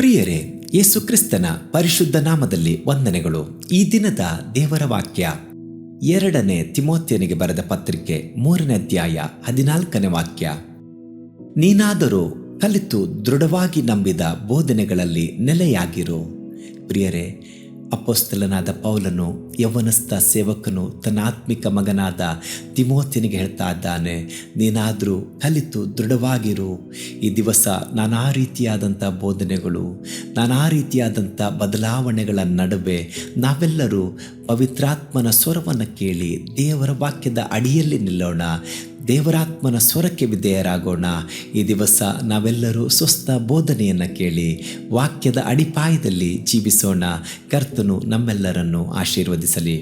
ಪ್ರಿಯರೇ, ಯೇಸು ಕ್ರಿಸ್ತನ ಪರಿಶುದ್ಧ ನಾಮದಲ್ಲಿ ವಂದನೆಗಳು. ಈ ದಿನದ ದೇವರ ವಾಕ್ಯ 2 ತಿಮೋಥೆಯನಿಗೆ ಬರೆದ ಪತ್ರಿಕೆ 3ನೇ ಅಧ್ಯಾಯ 14ನೇ ವಾಕ್ಯ. ನೀನಾದರೂ ಕಲಿತು ದೃಢವಾಗಿ ನಂಬಿದ ಬೋಧನೆಗಳಲ್ಲಿ ನೆಲೆಯಾಗಿರು. ಪ್ರಿಯರೇ, ಅಪೊಸ್ತಲನಾದ ಪೌಲನು ಯೌವನಸ್ಥ ಸೇವಕನು ತನ್ನ ಆತ್ಮಿಕ ಮಗನಾದ ತಿಮೋಥೆಯನಿಗೆ ಹೇಳ್ತಾ ಇದ್ದಾನೆ, ನೀನಾದರೂ ಕಲಿತು ದೃಢವಾಗಿರು. ಈ ದಿವಸ ನಾನಾ ರೀತಿಯಾದಂಥ ಬೋಧನೆಗಳು, ನಾನಾ ರೀತಿಯಾದಂಥ ಬದಲಾವಣೆಗಳ ನಡುವೆ ನಾವೆಲ್ಲರೂ ಪವಿತ್ರಾತ್ಮನ ಸ್ವರವನ್ನು ಕೇಳಿ ದೇವರ ವಾಕ್ಯದ ಅಡಿಯಲ್ಲಿ ನಿಲ್ಲೋಣ. ದೇವರಾತ್ಮನ ಸ್ವರಕ್ಕೆ ವಿಧೇಯರಾಗೋಣ. ಈ ದಿವಸ ನಾವೆಲ್ಲರೂ ಸ್ವಸ್ಥ ಬೋಧನೆಯನ್ನು ಕೇಳಿ ವಾಕ್ಯದ ಅಡಿಪಾಯದಲ್ಲಿ ಜೀವಿಸೋಣ. ಕರ್ತನು ನಮ್ಮೆಲ್ಲರನ್ನು ಆಶೀರ್ವದಿಸಲಿ.